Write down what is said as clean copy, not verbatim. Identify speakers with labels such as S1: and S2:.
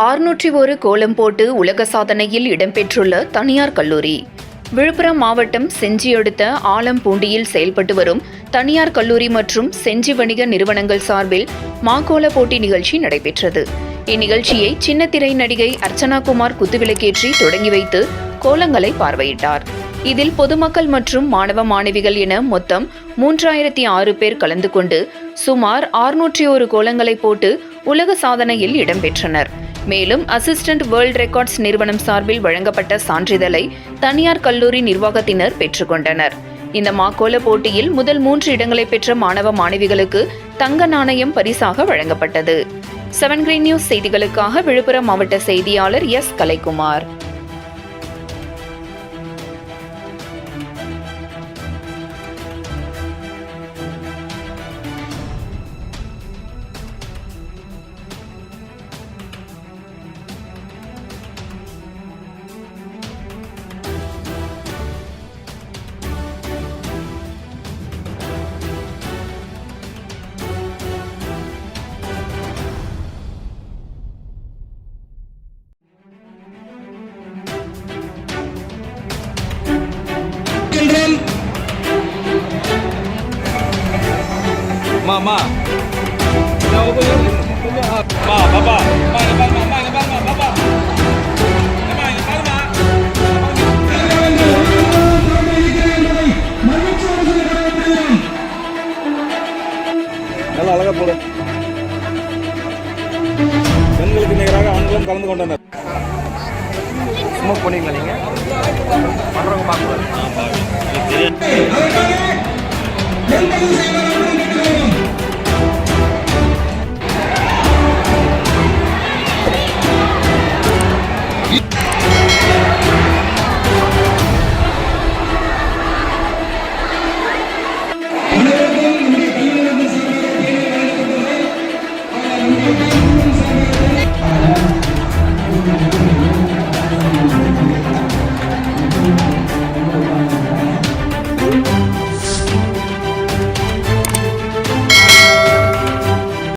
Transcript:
S1: 601 கோலம் போட்டு உலக சாதனையில் இடம்பெற்றுள்ள தனியார் கல்லூரி. விழுப்புரம் மாவட்டம் செஞ்சி அடுத்த ஆலம்பூண்டியில் செயல்பட்டு வரும் தனியார் கல்லூரி மற்றும் செஞ்சி வணிக நிறுவனங்கள் சார்பில் மாக்கோல போட்டி நிகழ்ச்சி நடைபெற்றது. இந்நிகழ்ச்சியை சின்னத்திரை நடிகை அர்ச்சனா குமார் குத்துவிளக்கேற்றி தொடங்கி வைத்து கோலங்களை பார்வையிட்டார். இதில் பொதுமக்கள் மற்றும் மாணவ மாணவிகள் என மொத்தம் 3006 பேர் கலந்து கொண்டு சுமார் 601 கோலங்களை போட்டு உலக சாதனையில் இடம்பெற்றனர். மேலும் அசிஸ்டன்ட் வேர்ல்ட் ரெக்கார்ட்ஸ் நிறுவனம் சார்பில் வழங்கப்பட்ட சான்றிதழை தனியார் கல்லூரி நிர்வாகத்தினர் பெற்றுக்கொண்டனர். இந்த மாக்கோல போட்டியில் முதல் 3 இடங்களை பெற்ற மாணவ மாணவிகளுக்கு தங்க நாணயம் பரிசாக வழங்கப்பட்டது. 7 கிரீன் நியூஸ் செய்திகளுக்காக விழுப்புரம் மாவட்ட செய்தியாளர் S. Kalaikumar.
S2: Mama. Jauh tu. Ma, bapa. Ma, lepas ma, bapa. நல்லா அழகா போடு. பெண்களுக்கு நிகராக ஆண்களும் கலந்து கொண்டனர். ஸ்மோக் பண்ணீங்களா நீங்க? பண்றவங்க பார்க்கக்கூடாது.